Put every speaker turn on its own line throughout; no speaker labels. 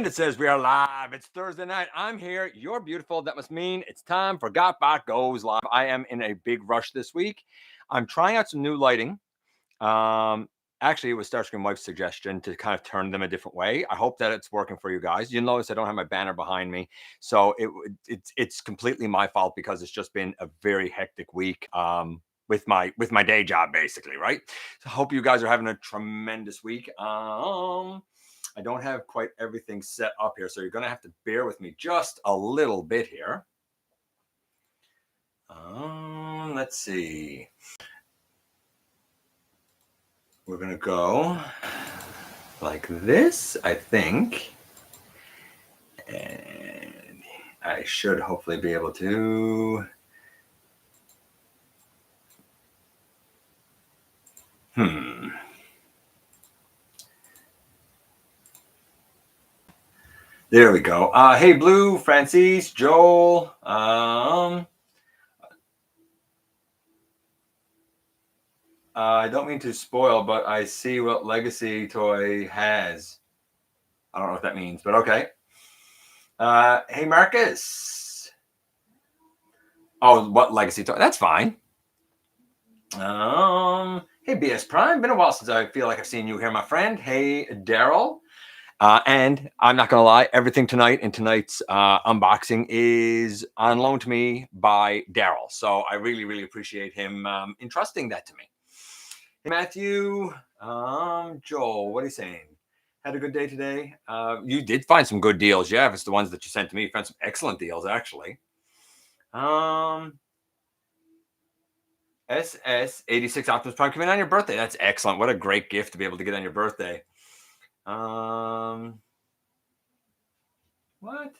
And it says we are live. It's Thursday night. I'm here. You're beautiful. That must mean it's time for GotBot Goes live. I am in a big rush this week. I'm trying out some new lighting. Actually, it was Starscream Wife's suggestion to kind of turn them a different way. I hope that it's working for you guys. You'll notice I don't have my banner behind me, so it's completely my fault because it's just been a very hectic week. With my day job, basically, right? So I hope you guys are having a tremendous week. I don't have quite everything set up here, so you're going to have to bear with me just a little bit here. Let's see. We're going to go like this, I think. And I should hopefully be able to... There we go. Hey, Blue, Francis, Joel. I don't mean to spoil, but I see what Legacy Toy has. I don't know what that means, but okay. Hey, Marcus. Oh, what Legacy Toy? That's fine. Hey, BS Prime. Been a while since I feel like I've seen you here, my friend. Hey, Daryl. And I'm not going to lie, everything tonight in tonight's unboxing is on loan to me by Daryl. So I really, really appreciate him entrusting that to me. Hey, Matthew. Joel, what are you saying? Had a good day today? You did find some good deals. Yeah, if it's the ones that you sent to me, you found some excellent deals, actually. SS86 Optimus Prime coming on your birthday. That's excellent. What a great gift to be able to get on your birthday. What?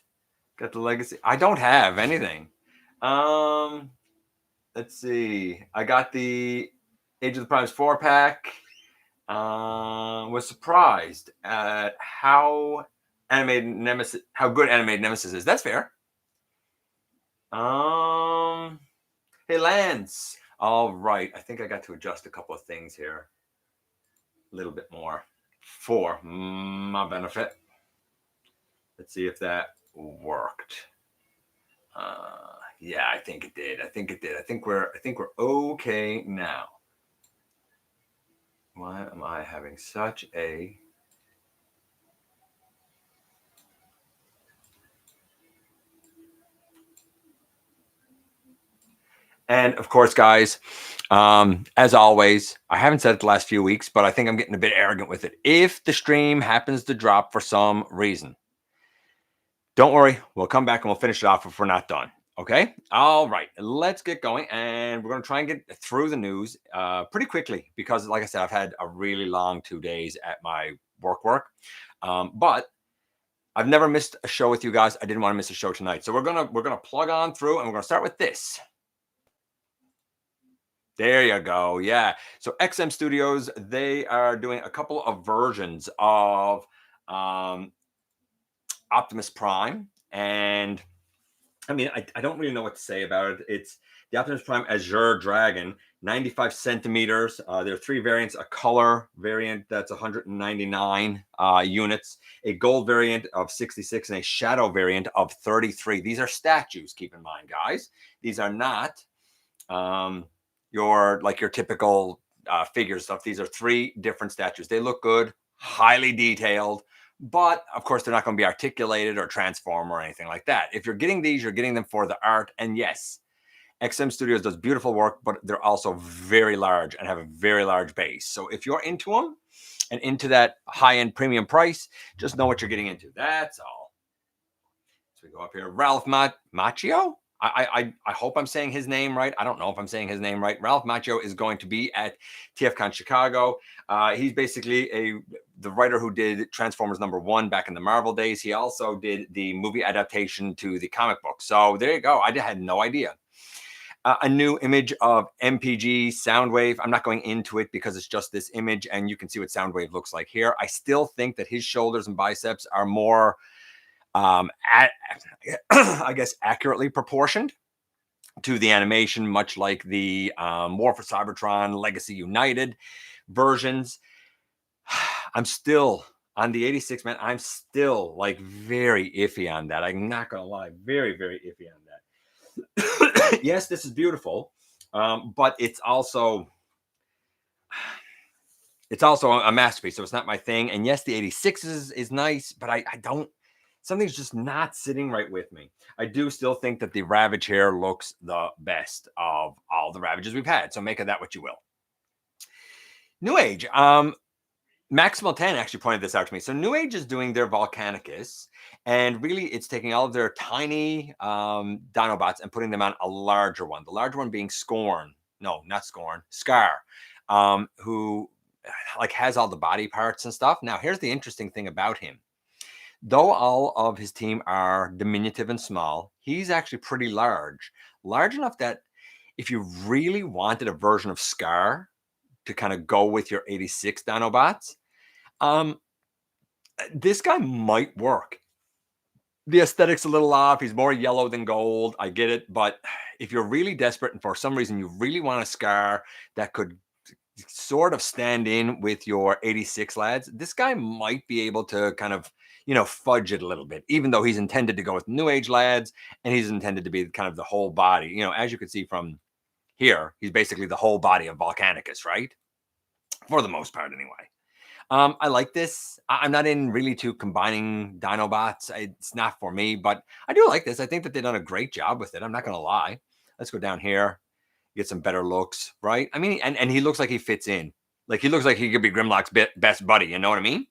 Got the Legacy. I don't have anything. Let's see. I got the Age of the Primes 4-pack. Was surprised at how good Animated Nemesis is. That's fair. Hey, Lance. All right. I think I got to adjust a couple of things here. A little bit more for my benefit. Let's see if that worked. Yeah, I think it did. I think we're okay now. Why am I having such a... And of course, guys, as always, I haven't said it the last few weeks, but I think I'm getting a bit arrogant with it. If the stream happens to drop for some reason, don't worry. We'll come back and we'll finish it off if we're not done. Okay. All right. Let's get going. And we're going to try and get through the news pretty quickly because, like I said, I've had a really long 2 days at my work. But I've never missed a show with you guys. I didn't want to miss a show tonight. So we're gonna plug on through and we're going to start with this. There you go. Yeah. So XM Studios, they are doing a couple of versions of Optimus Prime. And I mean, I don't really know what to say about it. It's the Optimus Prime Azure Dragon, 95 centimeters. There are 3 variants: a color variant that's 199 units, a gold variant of 66, and a shadow variant of 33. These are statues, keep in mind, guys. These are not your typical figure stuff. These are 3 different statues. They look good, highly detailed. But of course, they're not going to be articulated or transform or anything like that. If you're getting these, you're getting them for the art. And yes, XM Studios does beautiful work, but they're also very large and have a very large base. So if you're into them and into that high-end premium price, just know what you're getting into. That's all. So we go up here. Ralph Macchio? I hope I'm saying his name right. I don't know if I'm saying his name right. Ralph Macchio is going to be at TFCon Chicago. He's basically the writer who did Transformers #1 back in the Marvel days. He also did the movie adaptation to the comic book. So there you go. I had no idea. A new image of MPG Soundwave. I'm not going into it because it's just this image and you can see what Soundwave looks like here. I still think that his shoulders and biceps are more I guess accurately proportioned to the animation, much like the War for Cybertron Legacy United versions. I'm still On the 86, man, I'm still like very iffy on that. I'm not gonna lie, very, very iffy on that. Yes, this is beautiful, but it's also a masterpiece, so it's not my thing. And yes, the 86 is nice, but I don't. Something's just not sitting right with me. I do still think that the Ravage here looks the best of all the Ravages we've had. So make of that what you will. New Age. Maximal 10 actually pointed this out to me. So New Age is doing their Volcanicus, and really it's taking all of their tiny Dinobots and putting them on a larger one. The larger one being Scorn. No, not Scorn. Scar, who like has all the body parts and stuff. Now, here's the interesting thing about him. Though all of his team are diminutive and small, he's actually pretty large. Large enough that if you really wanted a version of Scar to kind of go with your 86 Dinobots, this guy might work. The aesthetic's a little off. He's more yellow than gold. I get it. But if you're really desperate and for some reason you really want a Scar that could sort of stand in with your 86 lads, this guy might be able to kind of, fudge it a little bit, even though he's intended to go with New Age lads and he's intended to be kind of the whole body. As you can see from here, he's basically the whole body of Volcanicus, right? For the most part, anyway. I like this. I'm not in really to combining Dinobots. It's not for me, but I do like this. I think that they've done a great job with it. I'm not going to lie. Let's go down here, get some better looks, right? I mean, and he looks like he fits in. Like he looks like he could be Grimlock's best buddy. You know what I mean?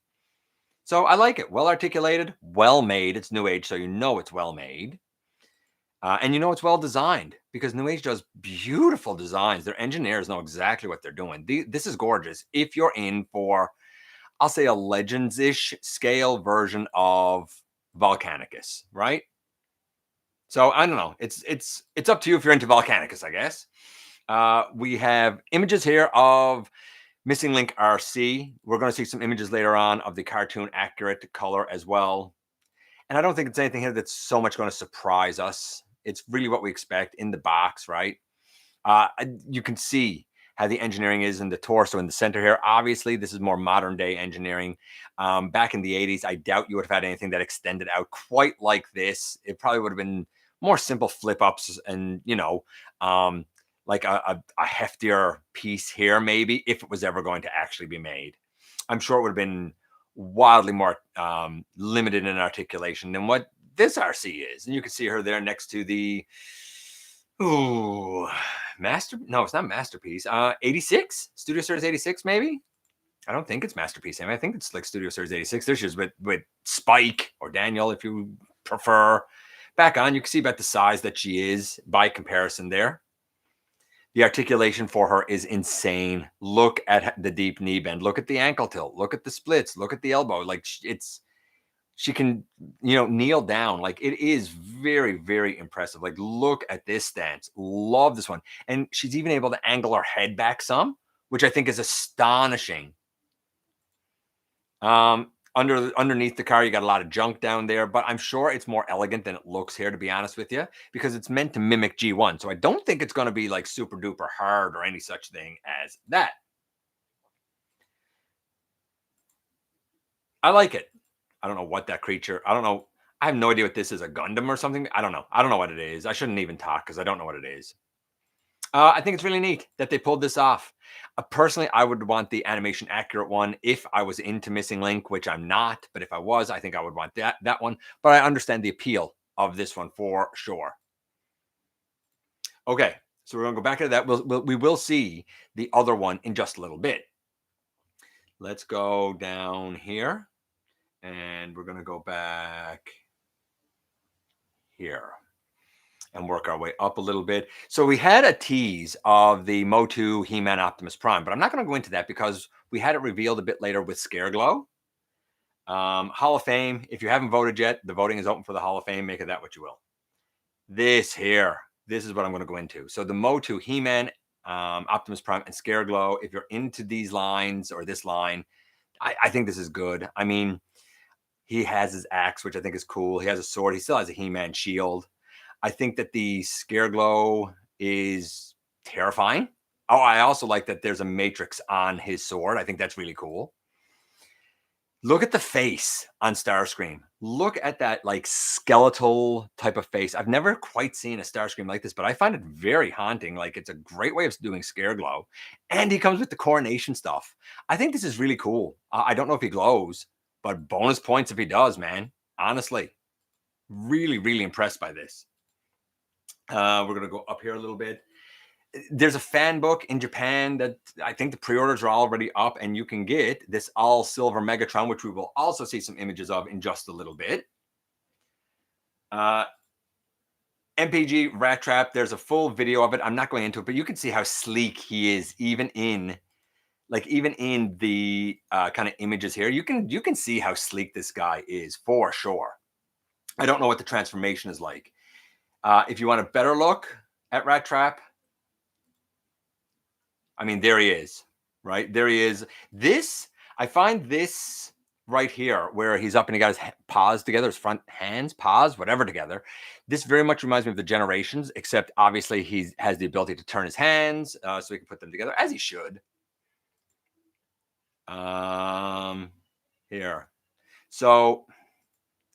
So I like it. Well articulated, well made. It's New Age, so it's well made. And it's well designed because New Age does beautiful designs. Their engineers know exactly what they're doing. This is gorgeous. If you're in for, I'll say, a Legends-ish scale version of Volcanicus, right? So I don't know. It's up to you if you're into Volcanicus, I guess. We have images here of Missing Link Arcee. We're going to see some images later on of the cartoon accurate color as well. And I don't think it's anything here that's so much going to surprise us. It's really what we expect in the box, right? You can see how the engineering is in the torso in the center here. Obviously, this is more modern day engineering. Back in the 80s, I doubt you would have had anything that extended out quite like this. It probably would have been more simple flip ups and, like a heftier piece here, maybe, if it was ever going to actually be made. I'm sure it would have been wildly more limited in articulation than what this Arcee is. And you can see her there next to the no, it's not Masterpiece. 86? Studio Series 86, maybe? I don't think it's Masterpiece. I think it's like Studio Series 86. There's just with Spike or Daniel, if you prefer. Back on, you can see about the size that she is by comparison there. The articulation for her is insane. Look at the deep knee bend. Look at the ankle tilt. Look at the splits. Look at the elbow. Like she can, kneel down. Like it is very, very impressive. Like look at this stance. Love this one. And she's even able to angle her head back some, which I think is astonishing. Underneath the car, you got a lot of junk down there, but I'm sure it's more elegant than it looks here, to be honest with you, because it's meant to mimic G1. So I don't think it's going to be like super duper hard or any such thing as that. I like it. I don't know what that creature, I don't know. I have no idea what this is, a Gundam or something. I don't know. I don't know what it is. I shouldn't even talk because I don't know what it is. I think it's really neat that they pulled this off. Personally, I would want the animation accurate one if I was into Missing Link, which I'm not. But if I was, I think I would want that one. But I understand the appeal of this one for sure. Okay, so we're going to go back to that. We will see the other one in just a little bit. Let's go down here. And we're going to go back here and work our way up a little bit. So we had a tease of the MOTU He-Man Optimus Prime, but I'm not going to go into that because we had it revealed a bit later with Scareglow. Hall of Fame, if you haven't voted yet, the voting is open for the Hall of Fame. Make of that what you will. This here, this is what I'm going to go into. So the MOTU He-Man, Optimus Prime, and Scareglow, if you're into these lines or this line, I think this is good. I mean, he has his axe, which I think is cool. He has a sword. He still has a He-Man shield. I think that the Scareglow is terrifying. Oh, I also like that there's a matrix on his sword. I think that's really cool. Look at the face on Starscream. Look at that like skeletal type of face. I've never quite seen a Starscream like this, but I find it very haunting. Like it's a great way of doing scare glow. And he comes with the coronation stuff. I think this is really cool. I don't know if he glows, but bonus points if he does, man. Honestly, really, really impressed by this. We're going to go up here a little bit. There's a fan book in Japan that I think the pre-orders are already up, and you can get this all silver Megatron, which we will also see some images of in just a little bit. MPG Rattrap, there's a full video of it. I'm not going into it, but you can see how sleek he is, even in the kind of images here. You can see how sleek this guy is for sure. I don't know what the transformation is like. If you want a better look at Rattrap, I mean, there he is, right? There he is. I find this right here, where he's up and he got his paws together, his front hands, paws, whatever together. This very much reminds me of the Generations, except obviously he has the ability to turn his hands so he can put them together, as he should. Here. So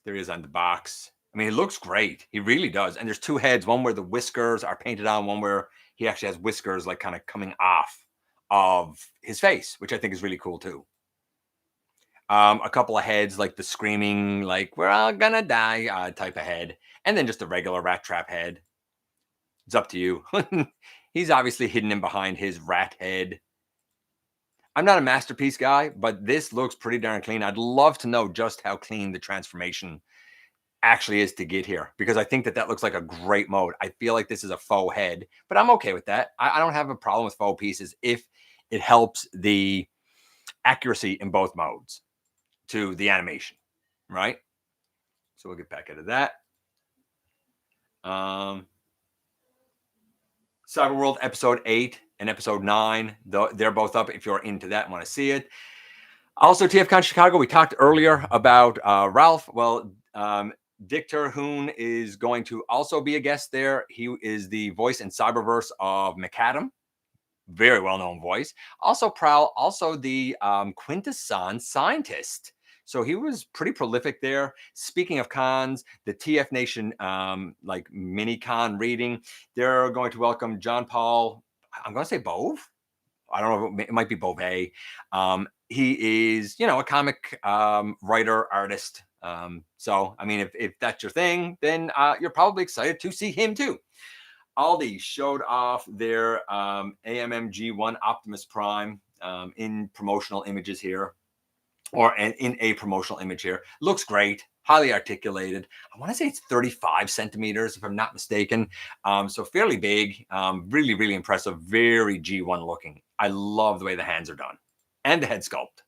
there he is on the box. I mean, he looks great. He really does. And there's two heads, one where the whiskers are painted on, one where he actually has whiskers like kind of coming off of his face, which I think is really cool too. A couple of heads, like the screaming, like we're all gonna die type of head. And then just a regular Rattrap head. It's up to you. He's obviously hidden in behind his rat head. I'm not a masterpiece guy, but this looks pretty darn clean. I'd love to know just how clean the transformation actually is to get here, because I think that looks like a great mode. I feel like this is a faux head, but I'm okay with that. I don't have a problem with faux pieces if it helps the accuracy in both modes to the animation, right? So we'll get back into that. Cyberworld episode 8 and episode 9, they're both up if you're into that and want to see it. Also, TFCon Chicago, we talked earlier about Ralph. Well, Dick Terhune is going to also be a guest there. He is the voice in Cyberverse of McAdam. Very well-known voice. Also Prowl, also the Quintesson scientist. So he was pretty prolific there. Speaking of cons, the TF Nation like mini con reading, they're going to welcome John Paul, I'm going to say Bove. I don't know, it might be Beauvais. He is, a comic writer, artist. So, I mean, if that's your thing, then you're probably excited to see him too. Aldi showed off their AMMG1 Optimus Prime in promotional images here, or in a promotional image here. Looks great, highly articulated. I want to say it's 35 centimeters, if I'm not mistaken. So fairly big, really, really impressive, very G1 looking. I love the way the hands are done and the head sculpt.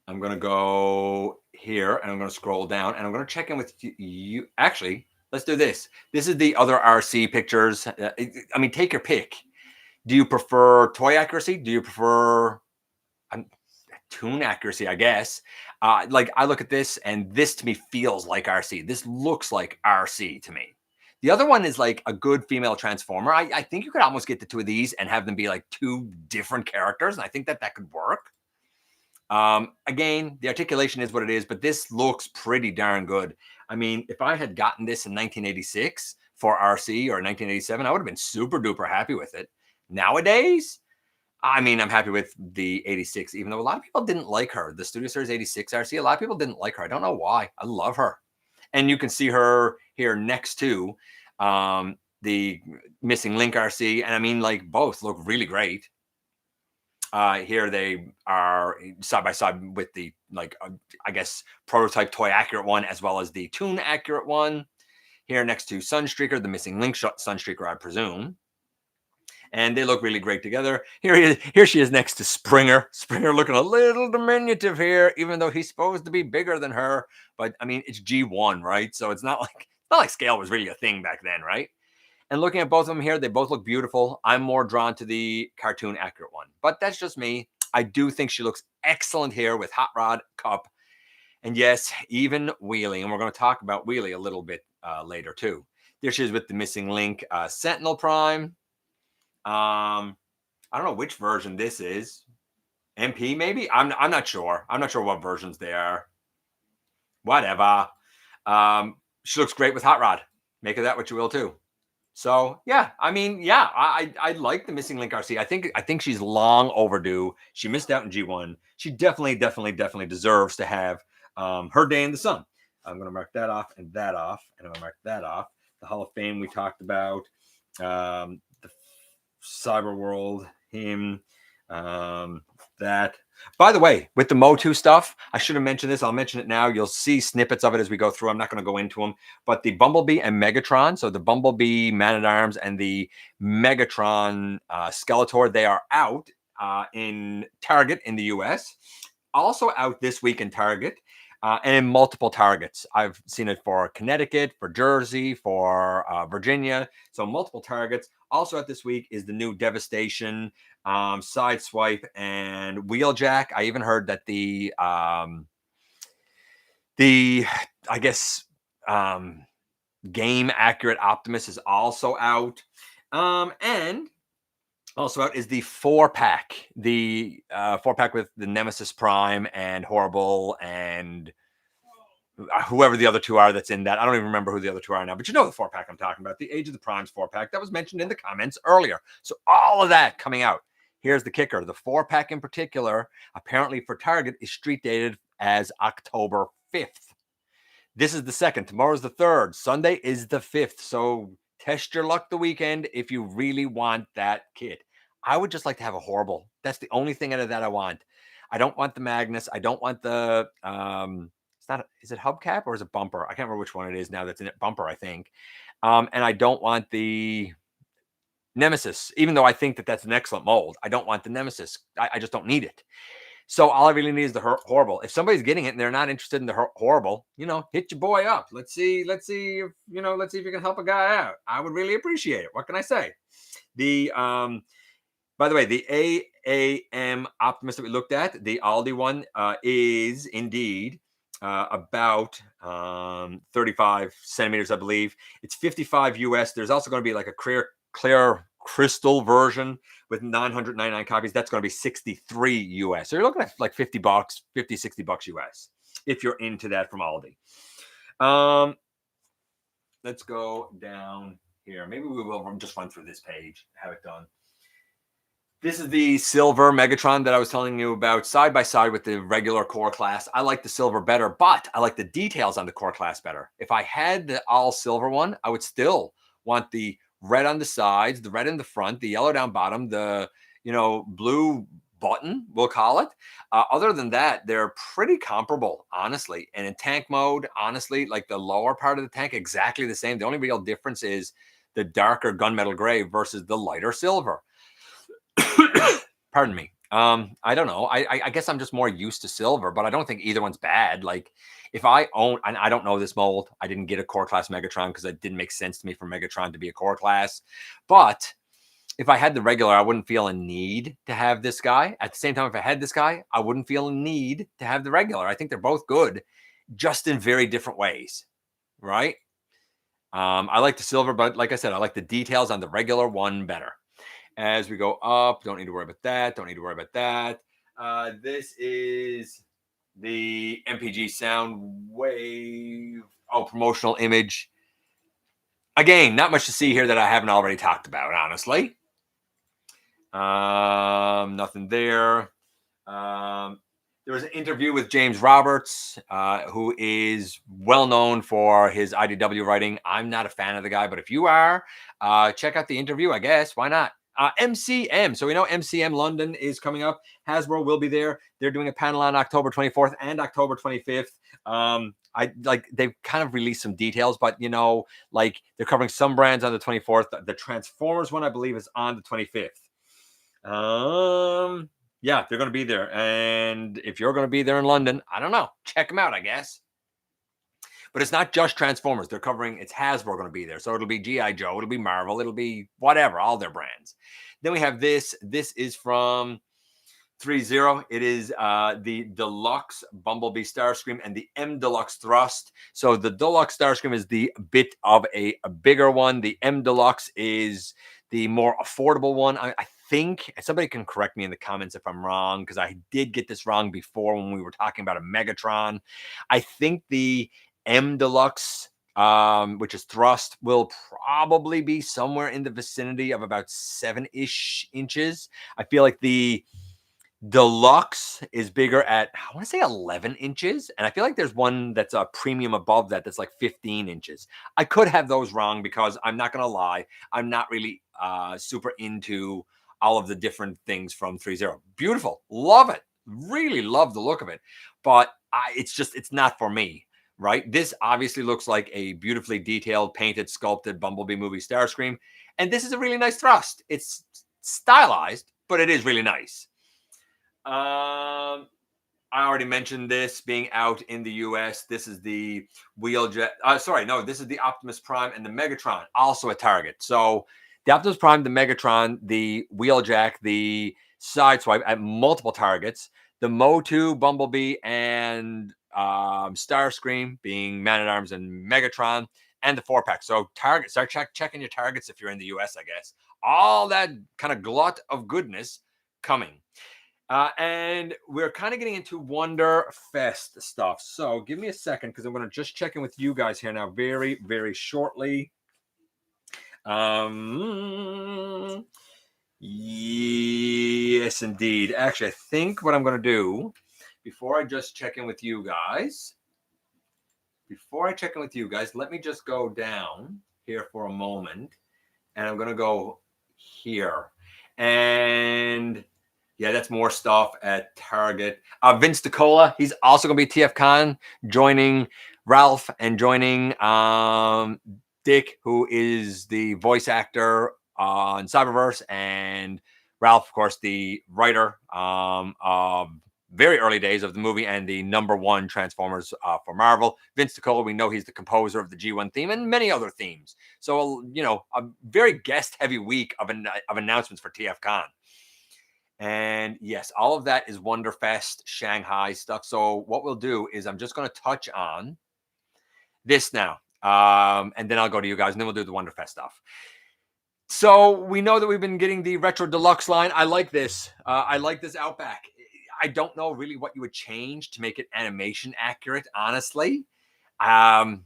I'm going to go here and I'm going to scroll down and I'm going to check in with you. Actually, let's do this. This is the other Arcee pictures. I mean, take your pick. Do you prefer toy accuracy? Do you prefer toon accuracy, I guess? Like I look at this and this to me feels like Arcee. This looks like Arcee to me. The other one is like a good female transformer. I think you could almost get the two of these and have them be like two different characters. And I think that could work. Again, the articulation is what it is, but this looks pretty darn good. I mean, if I had gotten this in 1986 for Arcee or 1987, I would have been super duper happy with it. Nowadays, I mean, I'm happy with the 86, even though a lot of people didn't like her. The Studio Series 86 Arcee, a lot of people didn't like her. I don't know why. I love her. And you can see her here next to the Missing Link Arcee. And I mean, like, both look really great. Here they are side by side with the, like, I guess, prototype toy accurate one, as well as the toon accurate one. Here next to Sunstreaker, the Missing Link Sunstreaker, I presume. And they look really great together. Here she is next to Springer. Springer looking a little diminutive here, even though he's supposed to be bigger than her. But I mean, it's G1, right? So it's not like scale was really a thing back then, right? And looking at both of them here, they both look beautiful. I'm more drawn to the cartoon accurate one, but that's just me. I do think she looks excellent here with Hot Rod, Cup, and yes, even Wheelie. And we're going to talk about Wheelie a little bit later too. There she is with the Missing Link Sentinel Prime. I don't know which version this is. MP maybe? I'm not sure. I'm not sure what versions they are. Whatever. She looks great with Hot Rod. Make of that what you will too. So yeah, I mean, yeah, I like the missing link RC. I think she's long overdue. She missed out in G1. She definitely deserves to have her day in the sun. I'm gonna mark that off and that off, and I'm gonna mark that off. The Hall of Fame we talked about, the Cyber World, him, that. By the way, with the MOTU stuff, I should have mentioned this. I'll mention it now. You'll see snippets of it as we go through. I'm not going to go into them. But the Bumblebee and Megatron, so the Bumblebee Man-at-Arms and the Megatron Skeletor, they are out in Target in the US. Also out this week in Target and in multiple Targets. I've seen it for Connecticut, for Jersey, for Virginia. So multiple Targets. Also out this week is the new Devastation, Sideswipe, and Wheeljack. I even heard that the I guess game accurate Optimus is also out, and also out is the 4-pack, the 4-pack with the Nemesis Prime and Horrible and whoever the other two are that's in that. I don't even remember who the other two are now, but you know the 4-pack I'm talking about, the Age of the Primes 4-pack that was mentioned in the comments earlier. So all of that coming out. Here's the kicker. The 4-pack in particular, apparently for Target, is street dated as October 5th. This is the 2nd. Tomorrow's the 3rd. Sunday is the 5th. So test your luck the weekend if you really want that kit. I would just like to have a Horrible. That's the only thing out of that I want. I don't want the Magnus. I don't want the it's not, is it hubcap or is it bumper? I can't remember which one it is now that's in it. Bumper, I think. And I don't want the Nemesis, even though I think that that's an excellent mold. I don't want the Nemesis. I just don't need it. So all I really need is the Horrible. If somebody's getting it and they're not interested in the Horrible, hit your boy up. Let's see if you can help a guy out. I would really appreciate it. What can I say? The by the way, the AAM Optimus that we looked at, the Aldi one, is indeed about 35 centimeters, I believe. It's 55 US. There's also going to be like a clear crystal version with 999 copies. That's going to be 63 US. So you're looking at like $50, $60 US if you're into that from Aldi. Let's go down here. Maybe we will just run through this page, have it done. This is the silver Megatron that I was telling you about, side by side with the regular core class. I like the silver better, but I like the details on the core class better. If I had the all silver one, I would still want the red on the sides, the red in the front, the yellow down bottom, the blue button, we'll call it. Other than that, they're pretty comparable, honestly. And in tank mode, honestly, like the lower part of the tank, exactly the same. The only real difference is the darker gunmetal gray versus the lighter silver. Pardon me. I don't know. I guess I'm just more used to silver, but I don't think either one's bad. Like if I own, and I don't know this mold, I didn't get a core class Megatron because it didn't make sense to me for Megatron to be a core class. But if I had the regular, I wouldn't feel a need to have this guy. At the same time, if I had this guy, I wouldn't feel a need to have the regular. I think they're both good, just in very different ways, right? I like the silver, but like I said, I like the details on the regular one better. As we go up, don't need to worry about that. Don't need to worry about that. This is the MPG Soundwave promotional image. Again, not much to see here that I haven't already talked about, honestly. Nothing there. There was an interview with James Roberts, who is well known for his IDW writing. I'm not a fan of the guy, but if you are, check out the interview, I guess. Why not? MCM. So we know MCM London is coming up. Hasbro will be there. They're doing a panel on October 24th and October 25th. They've kind of released some details, but like they're covering some brands on the 24th. The Transformers one, I believe, is on the 25th. Yeah, they're going to be there. And if you're going to be there in London, I don't know. Check them out, I guess. But it's not just Transformers. They're covering, it's Hasbro going to be there. So it'll be G.I. Joe. It'll be Marvel. It'll be whatever, all their brands. Then we have this. This is from 3.0. It is the Deluxe Bumblebee Starscream and the M Deluxe Thrust. So the Deluxe Starscream is the bit of a bigger one. The M Deluxe is the more affordable one. I think, and somebody can correct me in the comments if I'm wrong, because I did get this wrong before when we were talking about a Megatron. I think the M Deluxe, which is thrust, will probably be somewhere in the vicinity of about 7-ish inches. I feel like the Deluxe is bigger at, I want to say 11 inches. And I feel like there's one that's a premium above that that's like 15 inches. I could have those wrong because I'm not going to lie. I'm not really super into all of the different things from 3.0. Beautiful. Love it. Really love the look of it. But it's not for me, right? This obviously looks like a beautifully detailed, painted, sculpted Bumblebee movie Starscream. And this is a really nice thrust. It's stylized, but it is really nice. I already mentioned this being out in the US. This is the Wheeljet. This is the Optimus Prime and the Megatron, also at Target. So the Optimus Prime, the Megatron, the Wheeljack, the Sideswipe at multiple Targets, the MOTU, Bumblebee, and Starscream being Man-at-Arms and Megatron, and the 4-pack. So Target, start checking your Targets if you're in the US, I guess. All that kind of glut of goodness coming. And we're kind of getting into WonderFest stuff. So give me a second because I'm going to just check in with you guys here now very, very shortly. Yes, indeed. Actually, I think what I'm going to do before I just check in with you guys, let me just go down here for a moment. And I'm going to go here. And yeah, that's more stuff at Target. Vince DiCola, he's also going to be at TFCon, joining Ralph and joining Dick, who is the voice actor on Cyberverse, and Ralph, of course, the writer of very early days of the movie and the #1 Transformers for Marvel. Vince DiCola, we know he's the composer of the G1 theme and many other themes. So, a very guest-heavy week of announcements for TFCon. And yes, all of that is WonderFest Shanghai stuff. So what we'll do is I'm just going to touch on this now. And then I'll go to you guys and then we'll do the WonderFest stuff. So we know that we've been getting the Retro Deluxe line. I like this. I like this Outback. I don't know really what you would change to make it animation accurate, honestly. I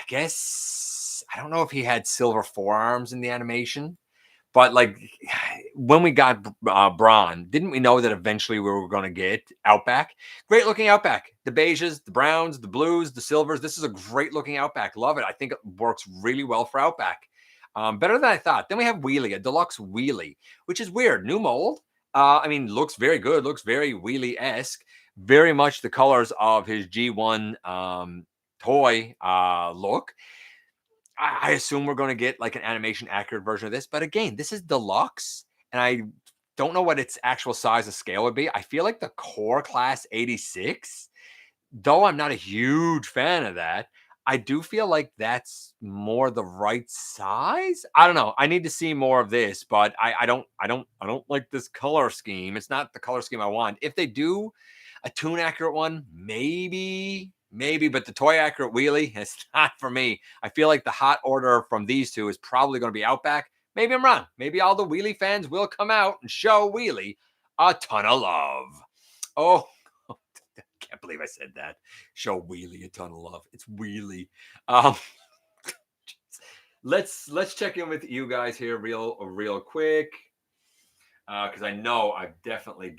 guess, I don't know if he had silver forearms in the animation. But like when we got Braun, didn't we know that eventually we were going to get Outback? Great looking Outback. The beiges, the browns, the blues, the silvers. This is a great looking Outback. Love it. I think it works really well for Outback. Better than I thought. Then we have Wheelie, a Deluxe Wheelie, which is weird. New mold. Looks very good. Looks very Wheelie-esque. Very much the colors of his G1 toy look. I assume we're going to get like an animation accurate version of this. But again, this is Deluxe. And I don't know what its actual size of scale would be. I feel like the Core Class 86, though I'm not a huge fan of that, I do feel like that's more the right size. I don't know. I need to see more of this, but I don't like this color scheme. It's not the color scheme I want. If they do a tune accurate one, maybe, but the toy accurate Wheelie, it's not for me. I feel like the hot order from these two is probably going to be Outback. Maybe I'm wrong. Maybe all the Wheelie fans will come out and show Wheelie a ton of love. Oh, I can't believe I said that. Show Wheelie a ton of love. It's Wheelie. Let's check in with you guys here real quick. Because I know I've definitely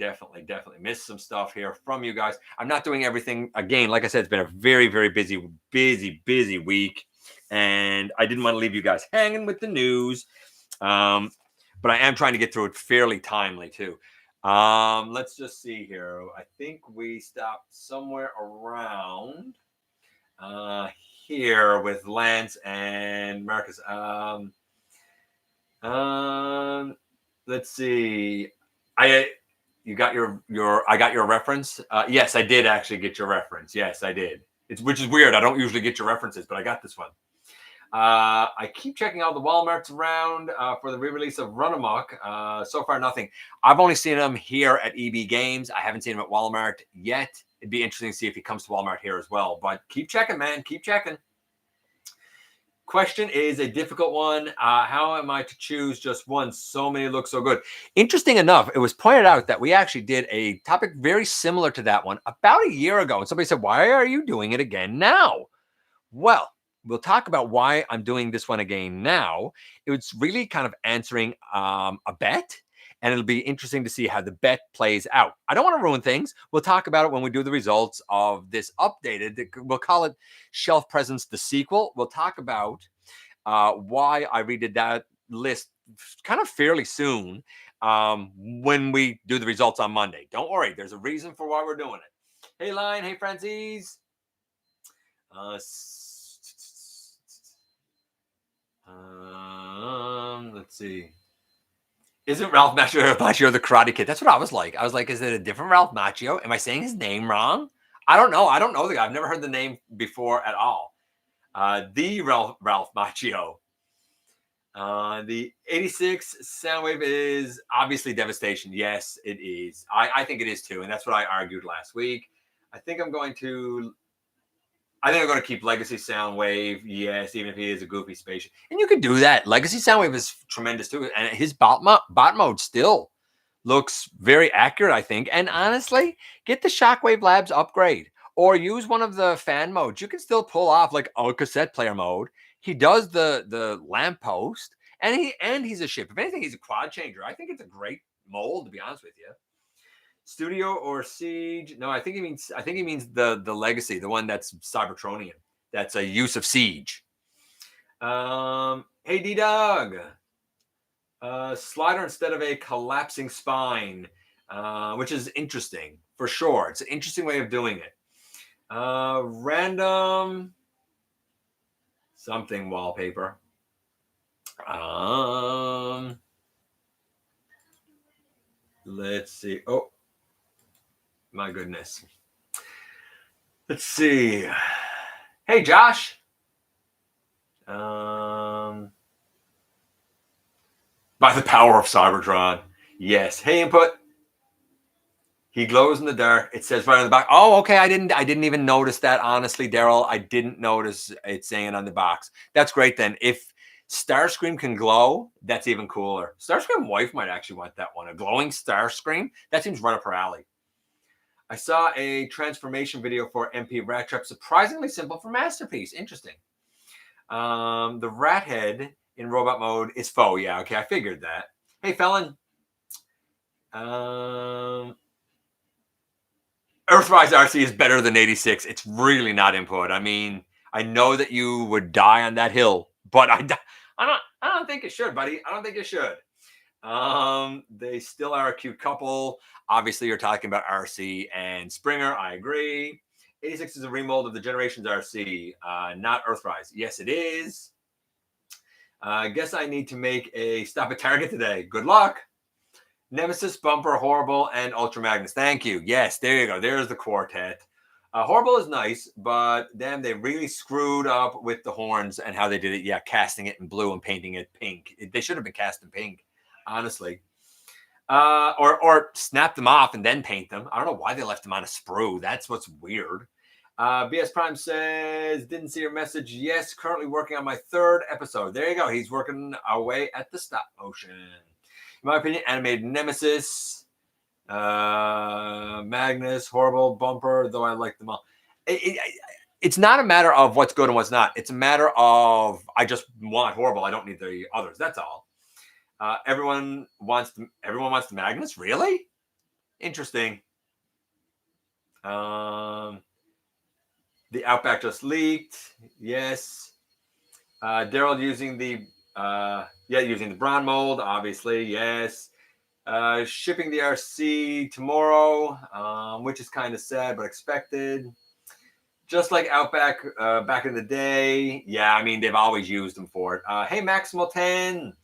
missed some stuff here from you guys. I'm not doing everything. Again, like I said, it's been a very, very busy week. And I didn't want to leave you guys hanging with the news. But I am trying to get through it fairly timely, too. Let's just see here. I think we stopped somewhere around here with Lance and Marcus. Let's see. I got your reference. Yes, I did actually get your reference. Yes, I did. Which is weird. I don't usually get your references, but I got this one. I keep checking all the Walmarts around for the re-release of Run Amok. So far, nothing. I've only seen him here at EB Games. I haven't seen him at Walmart yet. It'd be interesting to see if he comes to Walmart here as well. But keep checking, man. Keep checking. question is a difficult one. How am I to choose just one? So many look so good. Interesting enough, it was pointed out that we actually did a topic very similar to that one about a year ago. And somebody said, why are you doing it again now? Well, we'll talk about why I'm doing this one again now. It's really kind of answering a bet, and it'll be interesting to see how the bet plays out. I don't want to ruin things. We'll talk about it when we do the results of this updated. We'll call it Shelf Presence, the sequel. We'll talk about why I redid that list kind of fairly soon when we do the results on Monday. Don't worry, there's a reason for why we're doing it. Hey, Lion. Hey, Francis. Let's see. Isn't Ralph Macchio the Karate Kid? That's what I was like. I was like, is it a different Ralph Macchio? Am I saying his name wrong? I don't know. I don't know the guy. I've never heard the name before at all. The Ralph Macchio. The 86 Soundwave is obviously Devastation. Yes, it is. I think it is too. And that's what I argued last week. I think I'm going to keep Legacy Soundwave. Yes, even if he is a goofy spaceship. And you can do that. Legacy Soundwave is tremendous too. And his bot mode still looks very accurate, I think. And honestly, get the Shockwave Labs upgrade or use one of the fan modes. You can still pull off like a cassette player mode. He does the lamppost, and he's a ship. If anything, he's a quad changer. I think it's a great mold, to be honest with you. Studio or Siege? No, I think he means the Legacy, the one that's Cybertronian. That's a use of Siege. Hey, D-Dog. Slider instead of a collapsing spine, which is interesting for sure. It's an interesting way of doing it. Random something wallpaper. Let's see. Oh, my goodness. Let's see. Hey, Josh. By the power of Cybertron. Yes. Hey, Input. He glows in the dark. It says right on the back. Oh, okay. I didn't even notice that. Honestly, Daryl, I didn't notice it saying on the box. That's great then. If Starscream can glow, that's even cooler. Starscream wife might actually want that one. A glowing Starscream? That seems right up her alley. I saw a transformation video for MPG Rattrap. Surprisingly simple for Masterpiece. Interesting. The rat head in robot mode is faux. Yeah, okay. I figured that. Hey, Felon. Earthrise Arcee is better than 86. It's really not Input. I mean, I know that you would die on that hill, but I don't think it should, buddy. I don't think it should. They still are a cute couple. Obviously, you're talking about Arcee and Springer. I agree. 86 is a remold of the Generations Arcee, not Earthrise. Yes, it is. I guess I need to make a stop at Target today. Good luck. Nemesis, Bumper, Horrible, and Ultra Magnus. Thank you. Yes, there you go. There's the quartet. Horrible is nice, but damn, they really screwed up with the horns and how they did it. Yeah, casting it in blue and painting it pink. They should have been cast in pink, honestly. Or snap them off and then paint them. I don't know why they left them on a sprue. That's what's weird. BS Prime says, didn't see your message. Yes, currently working on my 3rd episode. There you go. He's working away at the stop motion. In my opinion, animated Nemesis, Magnus, Horrible, Bumper, though I like them all. It's not a matter of what's good and what's not. It's a matter of I just want Horrible. I don't need the others. That's all. Everyone wants the Magnus? Really? Interesting. The Outback just leaked. Yes. Daryl using the Braun mold, obviously. Yes. Shipping the Arcee tomorrow, which is kind of sad but expected. Just like Outback back in the day. Yeah, I mean, they've always used them for it. Hey, Maximal 10.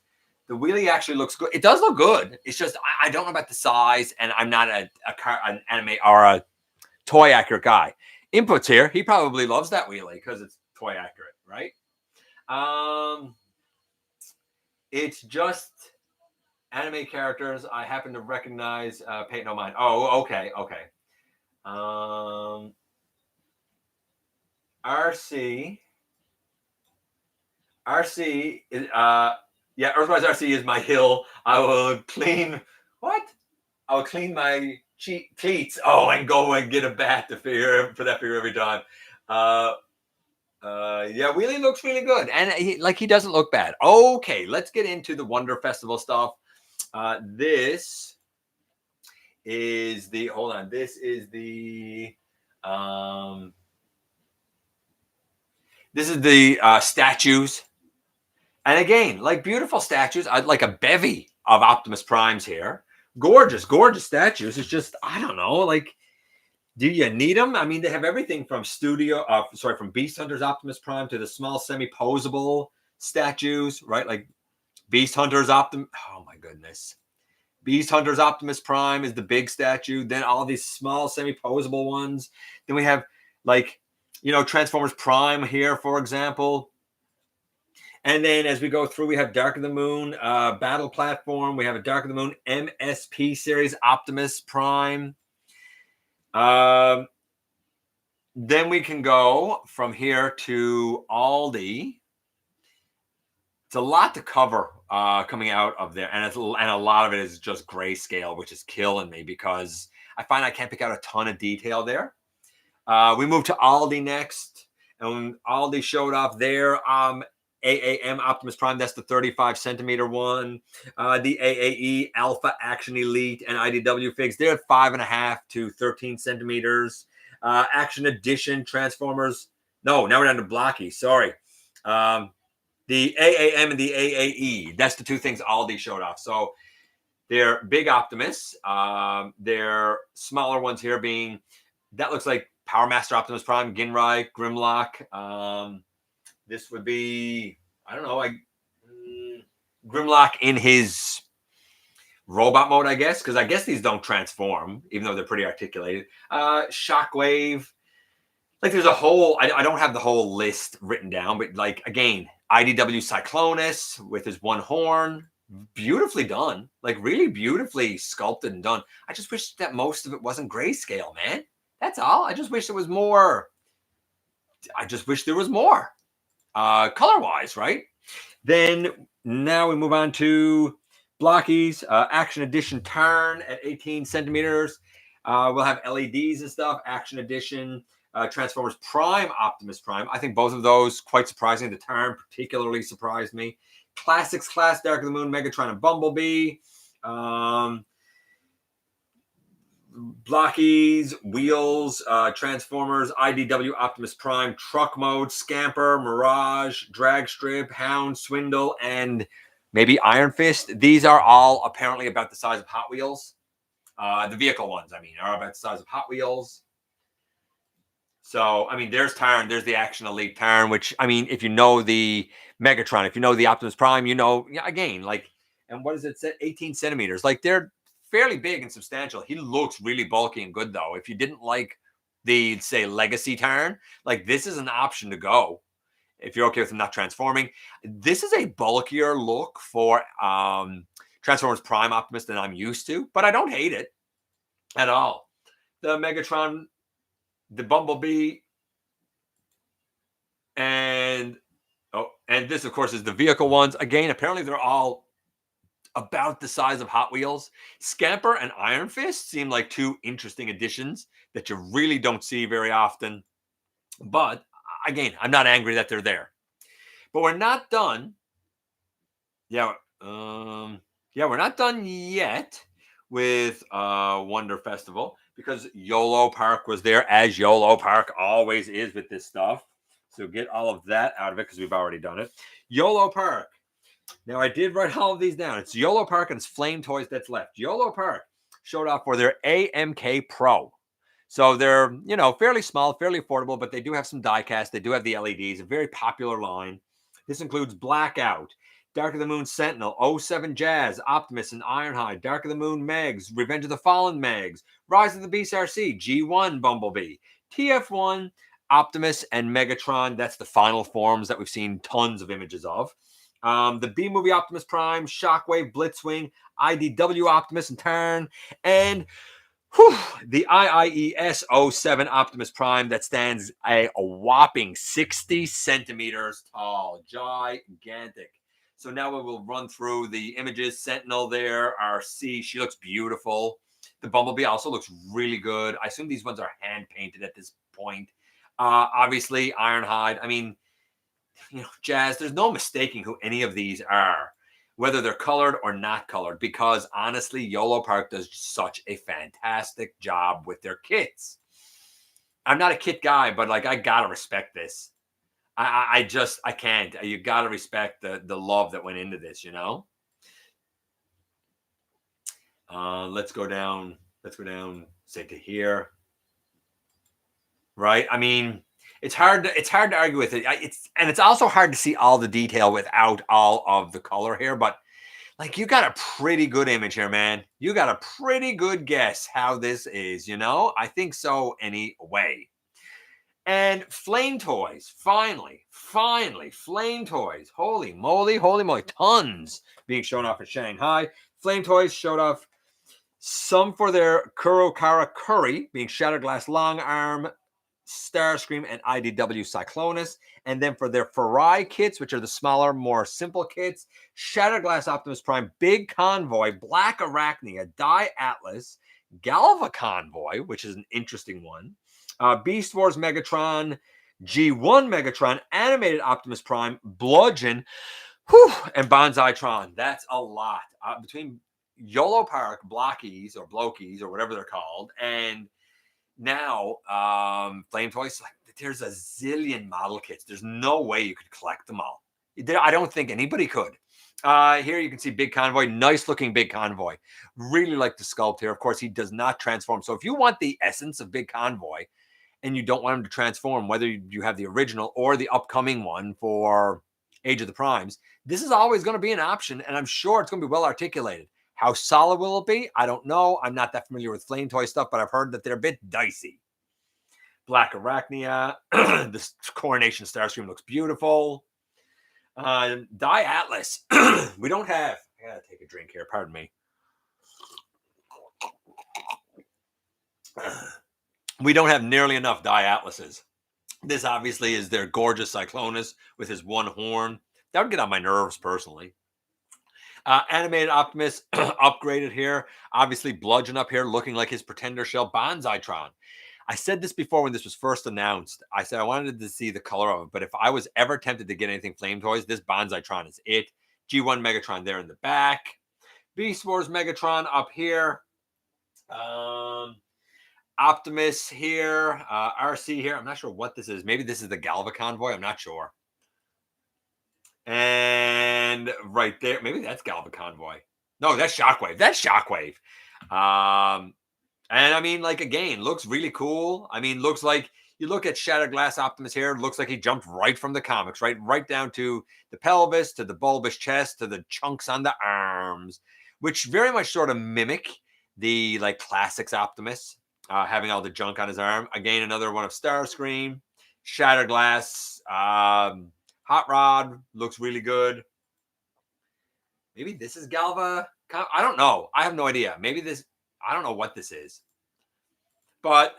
The wheelie actually looks good. It does look good. It's just I don't know about the size, and I'm not an anime or a toy accurate guy. Input's here. He probably loves that wheelie because it's toy accurate, right? It's just anime characters I happen to recognize. Pay no mind. Oh, okay. Arcee RC is yeah, Earthwise RC is my hill. I will clean what? I will clean my cleats. Oh, and go and get a bat to figure for that figure every time. Yeah, Wheelie looks really good, and he doesn't look bad. Okay, let's get into the Wonder Festival stuff. This is the hold on. This is the statues, and again, like beautiful statues. I'd like a bevy of Optimus Primes here. Gorgeous, gorgeous statues. It's just I don't know, like. Do you need them? I mean, they have everything from from Beast Hunters Optimus Prime to the small semi-posable statues, right? Like Beast Hunters Optimus. Oh my goodness. Beast Hunters Optimus Prime is the big statue. Then all these small semi-posable ones. Then we have like, Transformers Prime here, for example. And then as we go through, we have Dark of the Moon battle platform. We have a Dark of the Moon MSP series Optimus Prime. Then we can go from here to Aldi. It's a lot to cover coming out of there, and a lot of it is just grayscale, which is killing me because I find I can't pick out a ton of detail there. We move to Aldi next, and Aldi showed off their AAM Optimus Prime. That's the 35 centimeter one. The AAE Alpha Action Elite and IDW figs. They're 5.5 to 13 centimeters. Action Edition Transformers. No, now we're down to blocky. Sorry. The AAM and the AAE. That's the two things Aldi showed off. So they're big Optimus. They're smaller ones here being, that looks like Power Master Optimus Prime, Ginrai, Grimlock. This would be, I don't know, Grimlock in his robot mode, I guess, because I guess these don't transform, even though they're pretty articulated. Shockwave. Like there's a whole, I don't have the whole list written down, but like, again, IDW Cyclonus with his one horn. Beautifully done. Like really beautifully sculpted and done. I just wish that most of it wasn't grayscale, man. That's all. I just wish there was more. I just wish there was more. Color-wise, right? Then now we move on to blockies. Action Edition Turn at 18 centimeters. We'll have LEDs and stuff. Action Edition Transformers Prime, Optimus Prime. I think both of those quite surprising. The Turn particularly surprised me. Classics Class, Dark of the Moon, Megatron, and Bumblebee. Blockies, Wheels, Transformers, IDW Optimus Prime, Truck Mode, Scamper, Mirage, Drag Strip, Hound, Swindle, and maybe Iron Fist. These are all apparently about the size of Hot Wheels. The vehicle ones, I mean, are about the size of Hot Wheels. So, I mean, there's Tarn, there's the Action Elite Tarn, which, I mean, if you know the Megatron, if you know the Optimus Prime, again, like, and what does it say? 18 centimeters. Like, they're fairly big and substantial. He looks really bulky and good, though. If you didn't like the, say, Legacy Tarn, like, this is an option to go. If you're okay with him not transforming. This is a bulkier look for Transformers Prime Optimus than I'm used to, but I don't hate it at all. The Megatron, the Bumblebee, and this, of course, is the vehicle ones. Again, apparently they're all about the size of Hot Wheels. Scamper and Iron Fist seem like two interesting additions that you really don't see very often. But again, I'm not angry that they're there. But we're not done. Yeah, we're not done yet with Wonder Festival because YOLO Park was there, as YOLO Park always is with this stuff. So get all of that out of it because we've already done it. YOLO Park. Now, I did write all of these down. It's YOLO Park and it's Flame Toys that's left. YOLO Park showed off for their AMK Pro. So they're, fairly small, fairly affordable, but they do have some die-cast. They do have the LEDs, a very popular line. This includes Blackout, Dark of the Moon Sentinel, 07 Jazz, Optimus and Ironhide, Dark of the Moon Megs, Revenge of the Fallen Megs, Rise of the Beast RC, G1 Bumblebee, TF1, Optimus, and Megatron. That's the final forms that we've seen tons of images of. The B-Movie Optimus Prime, Shockwave, Blitzwing, IDW Optimus and Tarn, and Whew, the IIES 07 Optimus Prime that stands a whopping 60 centimeters tall. Gigantic. So now we will run through the images. Sentinel there, Arcee, she looks beautiful. The Bumblebee also looks really good. I assume these ones are hand painted at this point. Obviously, Ironhide. I mean, Jazz, there's no mistaking who any of these are, whether they're colored or not colored, because honestly, YOLO Park does such a fantastic job with their kits. I'm not a kit guy, but like I gotta respect this. I can't. You gotta respect the love that went into this. Let's go down. Let's go down. Say to here. Right. I mean, it's hard to argue with it. It's also hard to see all the detail without all of the color here, but like you got a pretty good image here, man. You got a pretty good guess how this is, I think so anyway. And Flame Toys, finally, Flame Toys. Holy moly, tons being shown off at Shanghai. Flame Toys showed off some for their Kurokara Curry, being Shattered Glass Long Arm, Starscream, and IDW Cyclonus. And then for their Farai kits, which are the smaller, more simple kits, Shattered Glass Optimus Prime, Big Convoy, Black Arachnia, Die Atlas, Galva Convoy, which is an interesting one, Beast Wars Megatron, G1 Megatron, Animated Optimus Prime, Bludgeon, and Banzaitron. That's a lot. Between YOLO Park Blockies or Blokies or whatever they're called, and now Flame Toys, like there's a zillion model kits. There's no way you could collect them all. I don't think anybody could. Here you can see Big Convoy, nice looking Big Convoy. Really like the sculpt here. Of course, he does not transform. So if you want the essence of Big Convoy and you don't want him to transform, whether you have the original or the upcoming one for Age of the Primes, this is always going to be an option, and I'm sure it's going to be well articulated. How solid will it be? I don't know. I'm not that familiar with Flame Toy stuff, but I've heard that they're a bit dicey. Black Arachnia. This Coronation Starscream looks beautiful. Die Atlas. We don't have... I gotta take a drink here. Pardon me. We don't have nearly enough Die Atlases. This obviously is their gorgeous Cyclonus with his one horn. That would get on my nerves personally. Animated Optimus upgraded here. Obviously, Bludgeon up here looking like his Pretender Shell. Banzaitron. I said this before when this was first announced. I said I wanted to see the color of it, but if I was ever tempted to get anything Flame Toys, this Banzaitron is it. G1 Megatron there in the back. Beast Wars Megatron up here. Optimus here. Arcee here. I'm not sure what this is. Maybe this is the Galva Convoy. I'm not sure. And right there, maybe that's Galva Convoy. No, that's Shockwave. That's Shockwave. And I mean, like, again, looks really cool. I mean, looks like you look at Shattered Glass Optimus here, looks like he jumped right from the comics, right down to the pelvis, to the bulbous chest, to the chunks on the arms, which very much sort of mimic the like classics Optimus, having all the junk on his arm. Again, another one of Starscream, Shattered Glass, Hot Rod looks really good. Maybe this is Galva. I don't know. I have no idea. Maybe this. I don't know what this is. But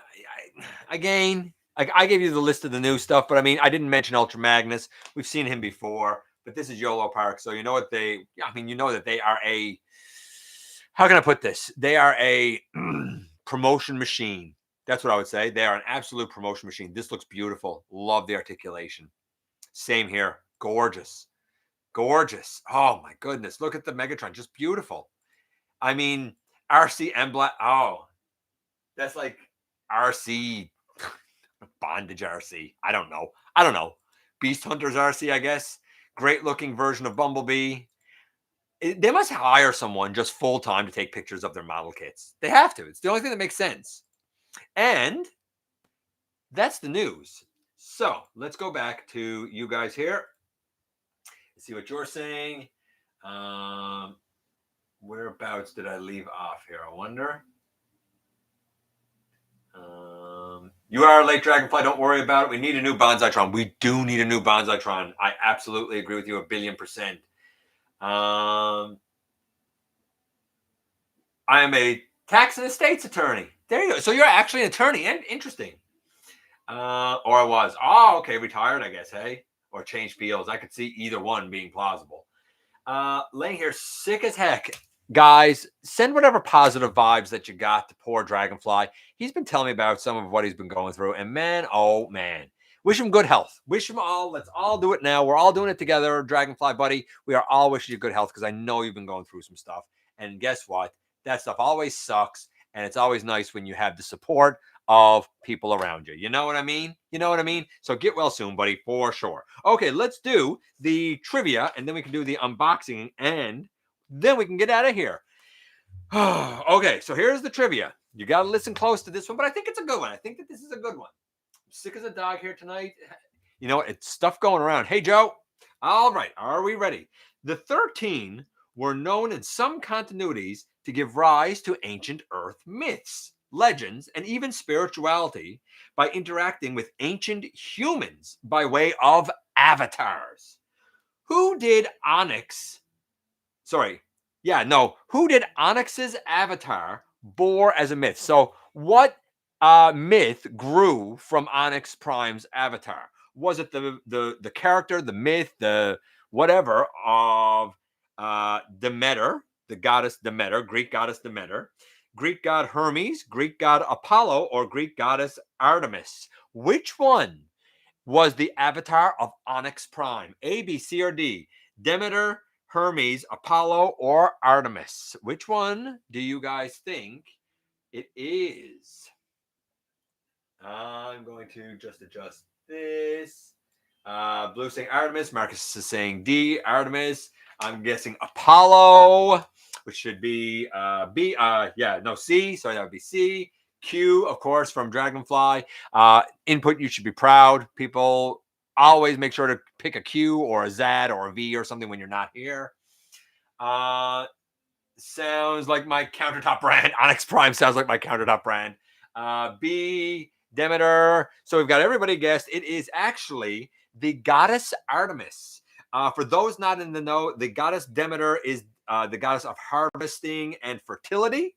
again, I gave you the list of the new stuff. But I mean, I didn't mention Ultra Magnus. We've seen him before. But this is YOLO Park, so you know what they. I mean, you know that they are a. How can I put this? They are a promotion machine. That's what I would say. They are an absolute promotion machine. This looks beautiful. Love the articulation. Same here. Gorgeous. Gorgeous. Oh, my goodness. Look at the Megatron. Just beautiful. I mean, Arcee and Black. Oh, that's like Arcee. Bondage Arcee. I don't know. Beast Hunters Arcee, I guess. Great looking version of Bumblebee. They must hire someone just full time to take pictures of their model kits. They have to. It's the only thing that makes sense. And that's the news. So let's go back to you guys here. See what you're saying. Whereabouts did I leave off here? I wonder. You are late, Dragonfly. Don't worry about it. We need a new Banzaitron. We do need a new Banzaitron. I absolutely agree with you 1,000,000,000%. I am a tax and estates attorney. There you go. So you're actually an attorney. Interesting. Or I was. Oh, okay. Retired, I guess. Hey, or changed fields. I could see either one being plausible. Laying here sick as heck. Guys, send whatever positive vibes that you got to poor Dragonfly. He's been telling me about some of what he's been going through, and man, oh man, wish him good health. Wish him all. Let's all do it now. We're all doing it together, Dragonfly buddy. We are all wishing you good health because I know you've been going through some stuff. And guess what? That stuff always sucks, and it's always nice when you have the support of people around you. You know what I mean? You know what I mean? So get well soon, buddy, for sure. Okay, let's do the trivia, and then we can do the unboxing, and then we can get out of here. Okay, so here's the trivia. You got to listen close to this one, but I think it's a good one. I think that this is a good one. I'm sick as a dog here tonight. You know, it's stuff going around. Hey, Joe. All right, are we ready? The 13 were known in some continuities to give rise to ancient Earth myths, legends, and even spirituality by interacting with ancient humans by way of avatars. Who did Onyx? Sorry. Yeah, no. Who did Onyx's avatar bore as a myth? So, what myth grew from Onyx Prime's avatar? Was it the character, the myth, the whatever of Demeter, the goddess Demeter, Greek goddess Demeter, Greek god Hermes, Greek god Apollo, or Greek goddess Artemis? Which one was the avatar of Onyx Prime? A, B, C, or D? Demeter, Hermes, Apollo, or Artemis? Which one do you guys think it is? I'm going to just adjust this. Blue saying Artemis. Marcus is saying D, Artemis. I'm guessing Apollo, which should be B. C. So that would be C. Q, of course, from Dragonfly. Input, you should be proud. People always make sure to pick a Q or a Z or a V or something when you're not here. Sounds like my countertop brand. Onyx Prime sounds like my countertop brand. B, Demeter. So we've got everybody guessed. It is actually the goddess Artemis. For those not in the know, the goddess Demeter is the goddess of harvesting and fertility.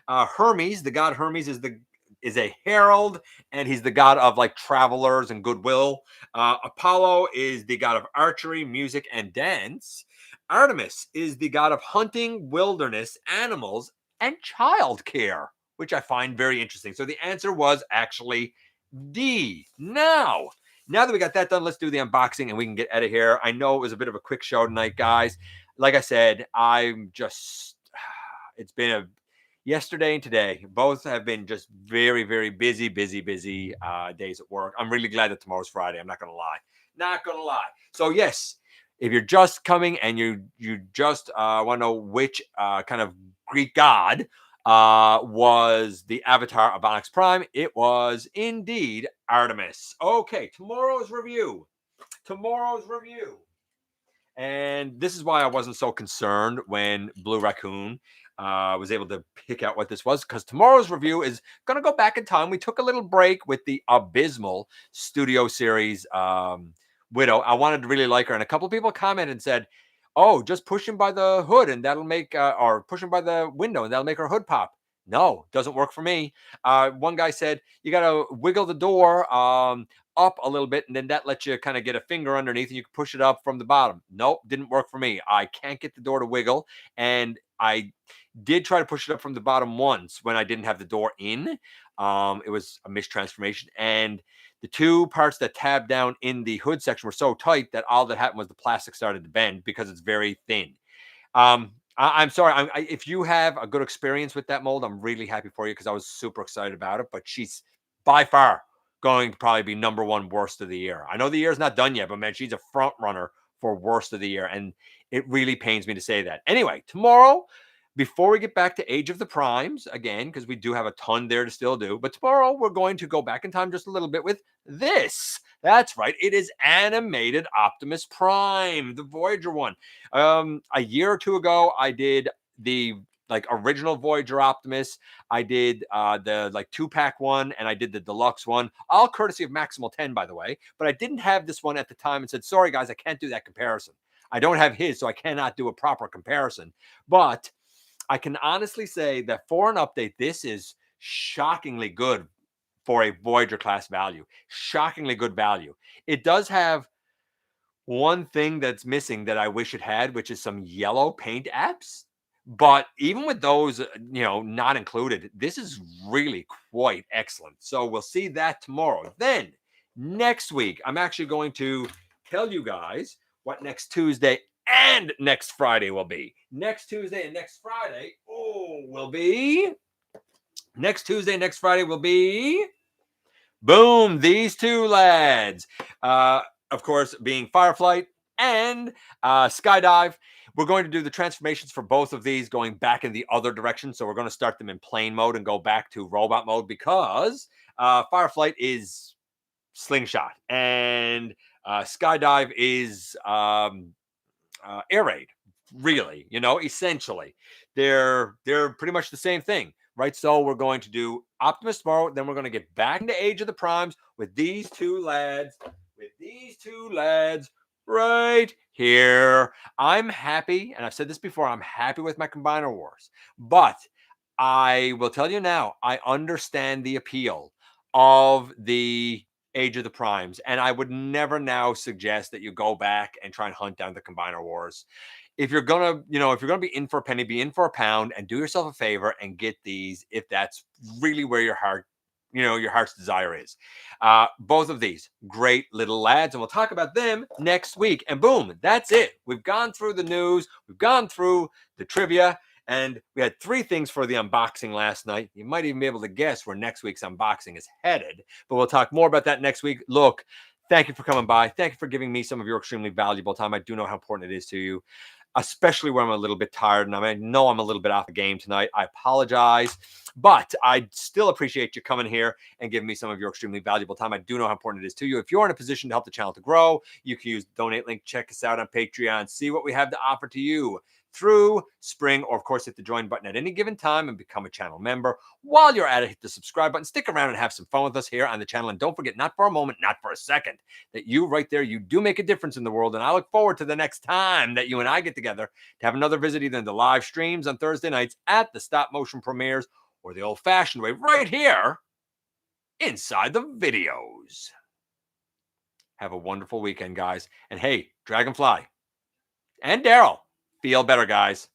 Hermes, the god Hermes, is a herald, and he's the god of like travelers and goodwill. Apollo is the god of archery, music, and dance. Artemis is the god of hunting, wilderness, animals, and childcare, which I find very interesting. So the answer was actually D. Now that we got that done, let's do the unboxing and we can get out of here. I know it was a bit of a quick show tonight, guys. Like I said, it's been a yesterday and today. Both have been just very, very busy days at work. I'm really glad that tomorrow's Friday. I'm not going to lie. Not going to lie. So yes, if you're just coming and you just want to know which kind of Greek god was the avatar of Onyx Prime, it was indeed Artemis. Okay, tomorrow's review. And this is why I wasn't so concerned when Blue Raccoon was able to pick out what this was, because tomorrow's review is going to go back in time. We took a little break with the abysmal Studio Series Widow. I wanted to really like her, and a couple of people commented and said, oh, just push him by the hood and that'll make, or push him by the window and that'll make her hood pop. No, doesn't work for me. One guy said, you got to wiggle the door up a little bit, and then that lets you kind of get a finger underneath and you can push it up from the bottom. Nope, didn't work for me. I can't get the door to wiggle, and I did try to push it up from the bottom once when I didn't have the door in. It was a mistransformation, and the two parts that tabbed down in the hood section were so tight that all that happened was the plastic started to bend because it's very thin. I'm sorry. If you have a good experience with that mold, I'm really happy for you because I was super excited about it. But she's by far going to probably be number one worst of the year. I know the year's not done yet, but man, she's a front runner for worst of the year. And it really pains me to say that. Anyway, tomorrow, before we get back to Age of the Primes, again, because we do have a ton there to still do, but tomorrow we're going to go back in time just a little bit with this. That's right. It is animated Optimus Prime, the Voyager one. A year or two ago, I did the original Voyager Optimus. I did the 2-pack one, and I did the deluxe one, all courtesy of Maximal 10, by the way. But I didn't have this one at the time and said, sorry, guys, I can't do that comparison. I don't have his, so I cannot do a proper comparison. But I can honestly say that for an update, this is shockingly good for a Voyager class value. Shockingly good value. It does have one thing that's missing that I wish it had, which is some yellow paint apps. But even with those, not included, this is really quite excellent. So we'll see that tomorrow. Then next week, I'm actually going to tell you guys what next Tuesday and next Friday will be. Next Tuesday and next Friday, next Tuesday, next Friday will be boom, these two lads. Of course, being Fireflight and Skydive. We're going to do the transformations for both of these going back in the other direction. So we're going to start them in plane mode and go back to robot mode because Fireflight is slingshot and Skydive is air raid. Really, essentially, they're pretty much the same thing, right? So we're going to do Optimus tomorrow. Then we're going to get back into Age of the Primes with these two lads. Right here. I'm happy, and I've said this before, I'm happy with my Combiner Wars. But I will tell you now, I understand the appeal of the Age of the Primes, and I would never now suggest that you go back and try and hunt down the Combiner Wars. If you're gonna, be in for a penny, be in for a pound, and do yourself a favor and get these if that's really where your heart's desire is. Both of these great little lads, and we'll talk about them next week. And boom, that's it. We've gone through the news, we've gone through the trivia, and we had 3 things for the unboxing last night. You might even be able to guess where next week's unboxing is headed, but we'll talk more about that next week. Look, thank you for coming by. Thank you for giving me some of your extremely valuable time. I do know how important it is to you, especially when I'm a little bit tired and I know I'm a little bit off the game tonight. I apologize, but I still appreciate you coming here and giving me some of your extremely valuable time. I do know how important it is to you. If you're in a position to help the channel to grow, you can use the donate link. Check us out on Patreon. See what we have to offer to you through spring, or of course hit the join button at any given time and become a channel member. While you're at it, hit the subscribe button. Stick around and have some fun with us here on the channel. And don't forget, not for a moment, not for a second, that you right there, you do make a difference in the world. And I look forward to the next time that you and I get together to have another visit, either in the live streams on Thursday nights at the stop motion premieres or the old-fashioned way right here inside the videos. Have a wonderful weekend, guys. And hey, Dragonfly and Daryl, feel better, guys.